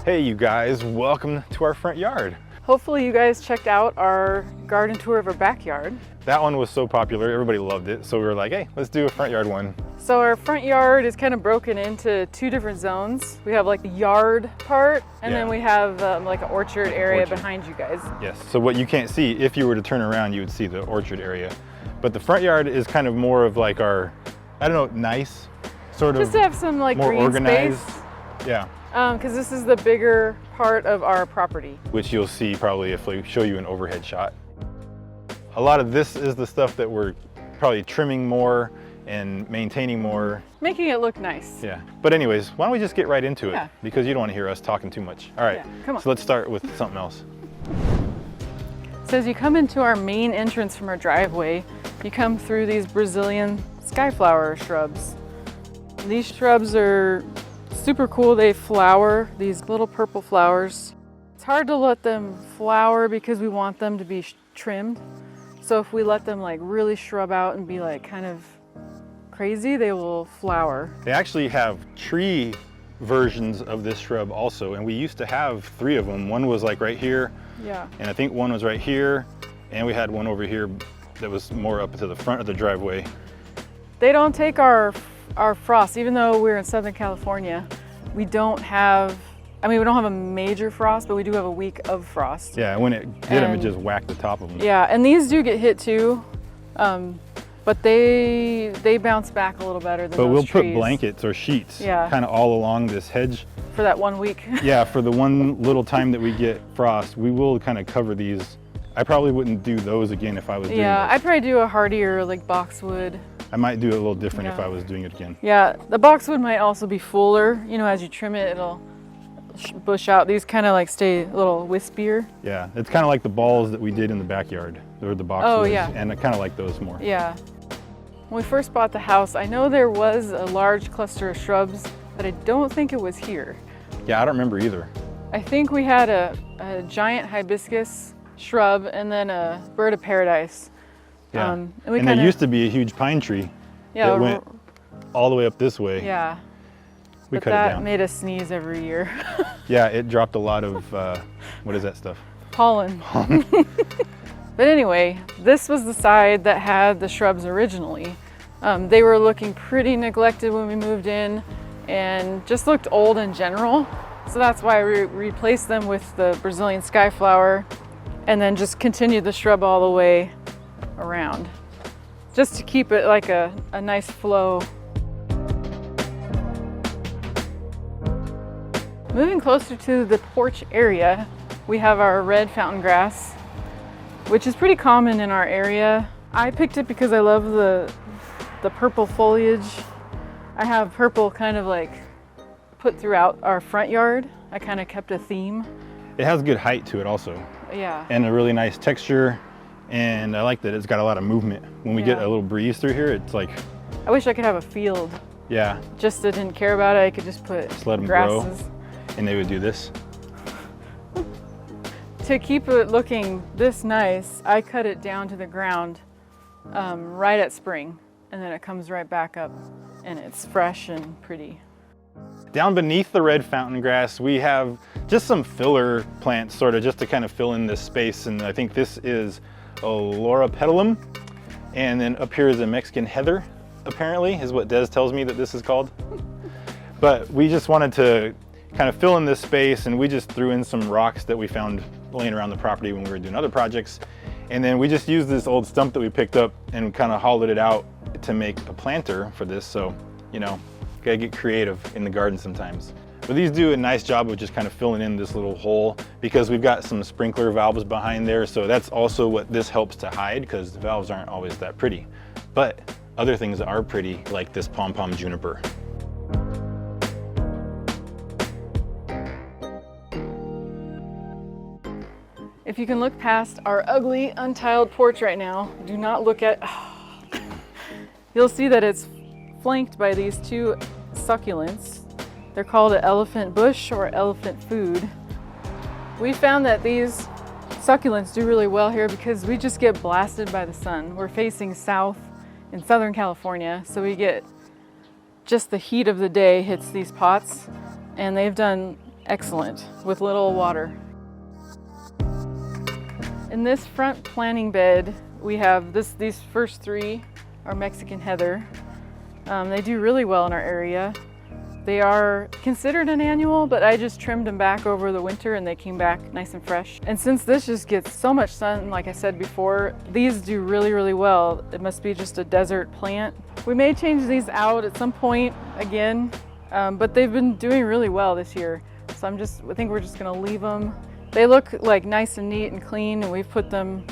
Hey you guys, welcome to our front yard. Hopefully you guys checked out our garden tour of our backyard. That one was so popular, everybody loved it, so we were like, hey, let's do a front yard one. So our front yard is kind of broken into two different zones. We have like the yard part, and then we have like an orchard area behind you guys. Yes, so what you can't see, if you were to turn around, you would see the orchard area. But the front yard is kind of more of like our, I don't know, nice, sort of just to have some like more green organized. space. Yeah. Because this is the bigger part of our property. Which you'll see probably if we show you an overhead shot. A lot of this is the stuff that we're probably trimming more and maintaining more. Making it look nice. Yeah, but anyways, why don't we just get right into it? Yeah. Because you don't want to hear us talking too much. All right, come on. So let's start with something else. So as you come into our main entrance from our driveway, you come through these Brazilian skyflower shrubs. These shrubs are super cool. They flower, these little purple flowers. It's hard to let them flower because we want them to be trimmed. So if we let them like really shrub out and be like kind of crazy, they will flower. They actually have tree versions of this shrub also, and we used to have 3 of them. One was like right here, and I think one was right here, and we had one over here that was more up to the front of the driveway. They don't take our frost, even though we're in Southern California. We don't have, we don't have a major frost, but we do have a week of frost. Yeah, when it hit them, it just whacked the top of them. Yeah, and these do get hit too, but they bounce back a little better than those we'll trees. put blankets or sheets kind of all along this hedge. For that 1 week. Yeah, for the one little time that we get frost, we will kind of cover these. I probably wouldn't do those again if I was doing this. Yeah, I'd probably do a hardier like boxwood. I might do it a little different if I was doing it again. Yeah, the boxwood might also be fuller. You know, as you trim it, it'll bush out. These kind of like stay a little wispier. Yeah, it's kind of like the balls that we did in the backyard. They were the boxwoods. Oh, yeah. And I kind of like those more. Yeah. When we first bought the house, I know there was a large cluster of shrubs, but I don't think it was here. Yeah, I don't remember either. I think we had a giant hibiscus shrub and then a bird of paradise. Yeah, and there used to be a huge pine tree that went all the way up this way. Yeah, we cut it that down. made us sneeze every year. Yeah, it dropped a lot of, what is that stuff? Pollen. But anyway, this was the side that had the shrubs originally. They were looking pretty neglected when we moved in and just looked old in general. So that's why we replaced them with the Brazilian skyflower and then just continued the shrub all the way around, just to keep it like a nice flow. Moving closer to the porch area, we have our red fountain grass, which is pretty common in our area. I picked it because I love the purple foliage. I have purple kind of like put throughout our front yard. I kind of kept a theme. It has good height to it also. Yeah. And a really nice texture. And I like that it's got a lot of movement. When we get a little breeze through here, it's like... I wish I could have a field. Yeah. Just didn't care about it. I could just put just let them grasses. Grow, and they would do this. To keep it looking this nice, I cut it down to the ground right at spring. And then it comes right back up and it's fresh and pretty. Down beneath the red fountain grass, we have just some filler plants, sort of just to kind of fill in this space. And I think this is a Laura petalum. And then up here is a Mexican heather, apparently, is what Des tells me that this is called. But we just wanted to kind of fill in this space, and we just threw in some rocks that we found laying around the property when we were doing other projects. And then we just used this old stump that we picked up and kind of hollowed it out to make a planter for this. So, you know, gotta get creative in the garden sometimes. But these do a nice job of just kind of filling in this little hole because we've got some sprinkler valves behind there. So that's also what this helps to hide, because the valves aren't always that pretty. But other things are pretty, like this pom-pom juniper. If you can look past our ugly, untiled porch right now, do not look at, you'll see that it's flanked by these 2 succulents. They're called an elephant bush or elephant food. We found that these succulents do really well here because we just get blasted by the sun. We're facing south in Southern California, so we get just the heat of the day hits these pots, and they've done excellent with little water. In this front planting bed, we have these first three are Mexican heather. They do really well in our area. They are considered an annual, but I just trimmed them back over the winter and they came back nice and fresh. And since this just gets so much sun, like I said before, these do really, really well. It must be just a desert plant. We may change these out at some point again, but they've been doing really well this year. So I think we're just gonna leave them. They look like nice and neat and clean, and we've put them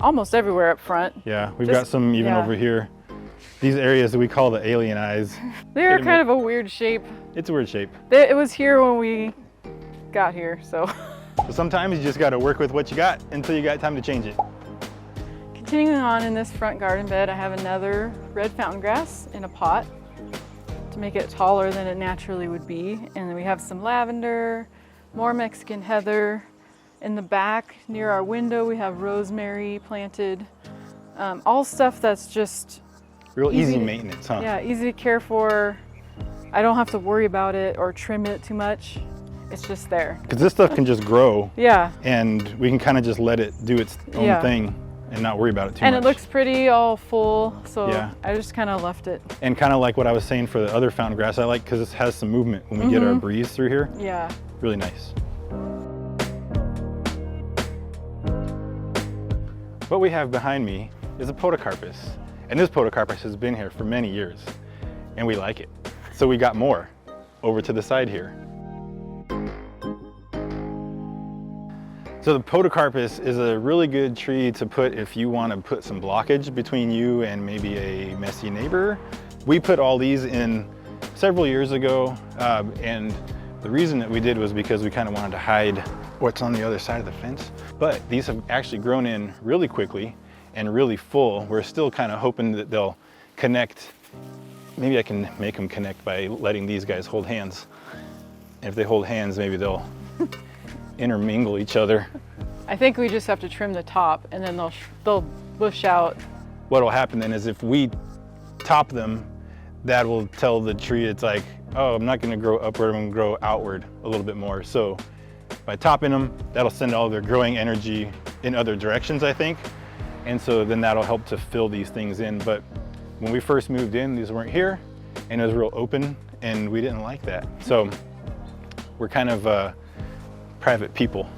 almost everywhere up front. Yeah, we've got some even over here. These areas that we call the alien eyes. They're kind of a weird shape. It's a weird shape. It was here when we got here, so. So sometimes you just got to work with what you got until you got time to change it. Continuing on in this front garden bed, I have another red fountain grass in a pot to make it taller than it naturally would be. And then we have some lavender, more Mexican heather. In the back near our window, we have rosemary planted. All stuff that's just real easy maintenance, huh? Yeah, easy to care for. I don't have to worry about it or trim it too much. It's just there. Because this stuff can just grow. Yeah. And we can kind of just let it do its own thing and not worry about it too much. And it looks pretty, all full, so yeah. I just kind of left it. And kind of like what I was saying for the other fountain grass, I like because it has some movement when we get our breeze through here. Yeah. Really nice. What we have behind me is a podocarpus. And this podocarpus has been here for many years, and we like it. So we got more over to the side here. So the podocarpus is a really good tree to put if you want to put some blockage between you and maybe a messy neighbor. We put all these in several years ago, and the reason that we did was because we kind of wanted to hide what's on the other side of the fence. But these have actually grown in really quickly and really full. We're still kind of hoping that they'll connect. Maybe I can make them connect by letting these guys hold hands. And if they hold hands, maybe they'll intermingle each other. I think we just have to trim the top and then they'll bush out. What will happen then is if we top them, that will tell the tree it's like, oh, I'm not gonna grow upward, I'm gonna grow outward a little bit more. So by topping them, that'll send all their growing energy in other directions, I think. And so then that'll help to fill these things in. But when we first moved in, these weren't here and it was real open and we didn't like that. So we're kind of private people.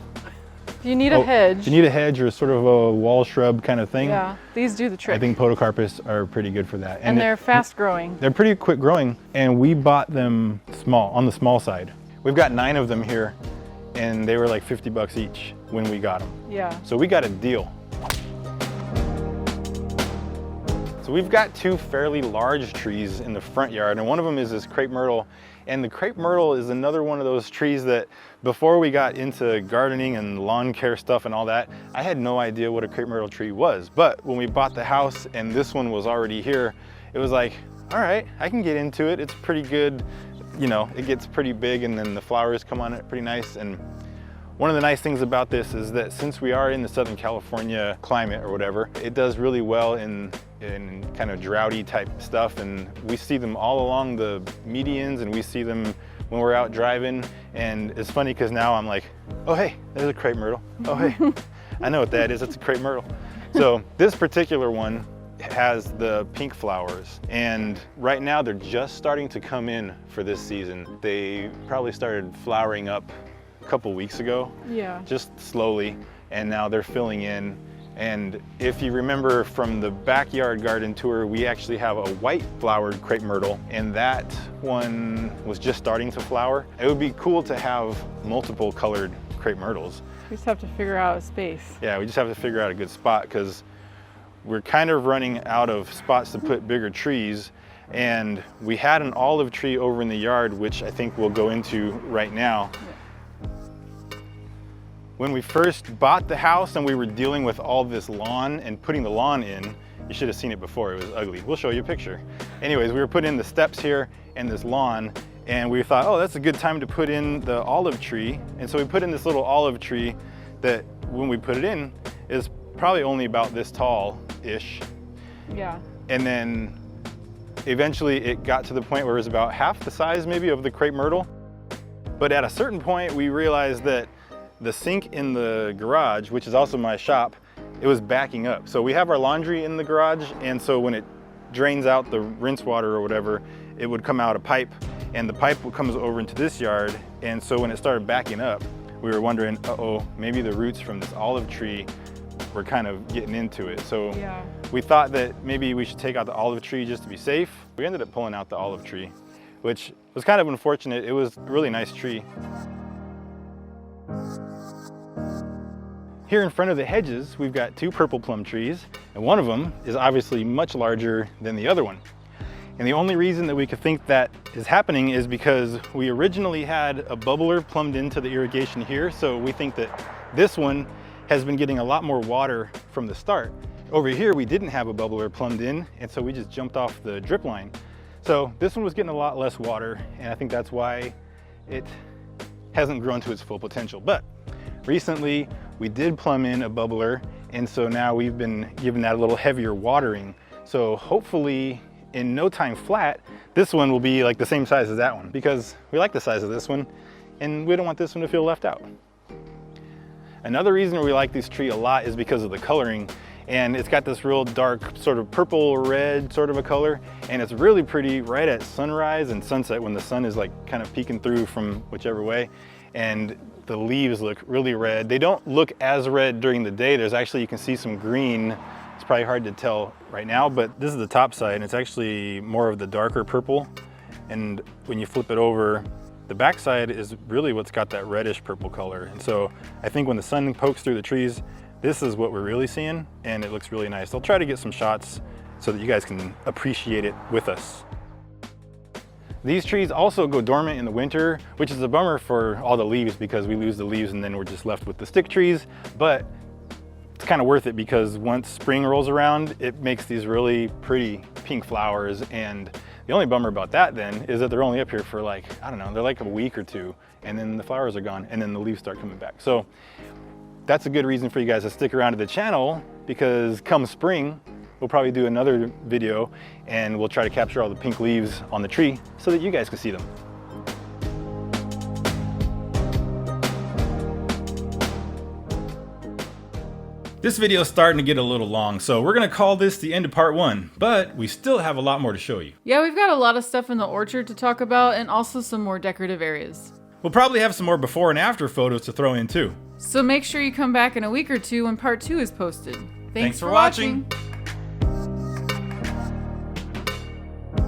If you need a hedge. If you need a hedge or sort of a wall shrub kind of thing. Yeah, these do the trick. I think podocarpus are pretty good for that. And they're fast growing. They're pretty quick growing, and we bought them small, on the small side. We've got 9 of them here and they were like 50 bucks each when we got them. Yeah. So we got a deal. So we've got 2 fairly large trees in the front yard, and one of them is this crepe myrtle. And the crepe myrtle is another one of those trees that before we got into gardening and lawn care stuff and all that, I had no idea what a crepe myrtle tree was. But when we bought the house and this one was already here, it was like, all right, I can get into it. It's pretty good. You know, it gets pretty big and then the flowers come on it pretty nice. And one of the nice things about this is that since we are in the Southern California climate or whatever, it does really well in kind of droughty type stuff. And we see them all along the medians and we see them when we're out driving. And it's funny because now I'm like, oh, hey, there's a crepe myrtle. Oh, hey, I know what that is. It's a crepe myrtle. So this particular one has the pink flowers, and right now they're just starting to come in for this season. They probably started flowering up a couple weeks ago, just slowly, and now they're filling in. And if you remember from the backyard garden tour, we actually have a white flowered crepe myrtle, and that one was just starting to flower. It would be cool to have multiple colored crepe myrtles. We just have to figure out a space. Yeah, we just have to figure out a good spot because we're kind of running out of spots to put bigger trees. And we had an olive tree over in the yard, which I think we'll go into right now. Yeah. When we first bought the house and we were dealing with all this lawn and putting the lawn in, you should have seen it before, it was ugly. We'll show you a picture. Anyways, we were putting in the steps here and this lawn, and we thought, oh, that's a good time to put in the olive tree. And so we put in this little olive tree that when we put it in is probably only about this tall-ish. Yeah. And then eventually it got to the point where it was about half the size maybe of the crepe myrtle. But at a certain point, we realized that the sink in the garage, which is also my shop, it was backing up. So we have our laundry in the garage, and so when it drains out the rinse water or whatever, it would come out a pipe, and the pipe comes over into this yard. And so when it started backing up, we were wondering, uh-oh, maybe the roots from this olive tree were kind of getting into it. So Yeah. we thought that maybe we should take out the olive tree just to be safe. We ended up pulling out the olive tree, which was kind of unfortunate. It was a really nice tree. Here in front of the hedges, we've got 2 purple plum trees, and one of them is obviously much larger than the other one. And the only reason that we could think that is happening is because we originally had a bubbler plumbed into the irrigation here, so we think that this one has been getting a lot more water from the start. Over here, we didn't have a bubbler plumbed in, and so we just jumped off the drip line. So this one was getting a lot less water, and I think that's why it hasn't grown to its full potential. But recently, we did plumb in a bubbler, and so now we've been giving that a little heavier watering. So hopefully, in no time flat, this one will be like the same size as that one, because we like the size of this one, and we don't want this one to feel left out. Another reason we like this tree a lot is because of the coloring, and it's got this real dark sort of purple red sort of a color, and it's really pretty right at sunrise and sunset when the sun is like kind of peeking through from whichever way, and the leaves look really red. They don't look as red during the day. There's actually, you can see some green. It's probably hard to tell right now, but this is the top side, and it's actually more of the darker purple. And when you flip it over, the back side is really what's got that reddish purple color. And so I think when the sun pokes through the trees, this is what we're really seeing, and it looks really nice. I'll try to get some shots so that you guys can appreciate it with us. These trees also go dormant in the winter, which is a bummer for all the leaves because we lose the leaves and then we're just left with the stick trees. But it's kind of worth it because once spring rolls around, it makes these really pretty pink flowers. And the only bummer about that then is that they're only up here for like, I don't know, they're like a week or 2, and then the flowers are gone and then the leaves start coming back. So that's a good reason for you guys to stick around to the channel, because come spring, we'll probably do another video and we'll try to capture all the pink leaves on the tree so that you guys can see them. This video is starting to get a little long, so we're gonna call this the end of part 1, but we still have a lot more to show you. Yeah, we've got a lot of stuff in the orchard to talk about, and also some more decorative areas. We'll probably have some more before and after photos to throw in too. So make sure you come back in a week or 2 when part 2 is posted. Thanks for watching.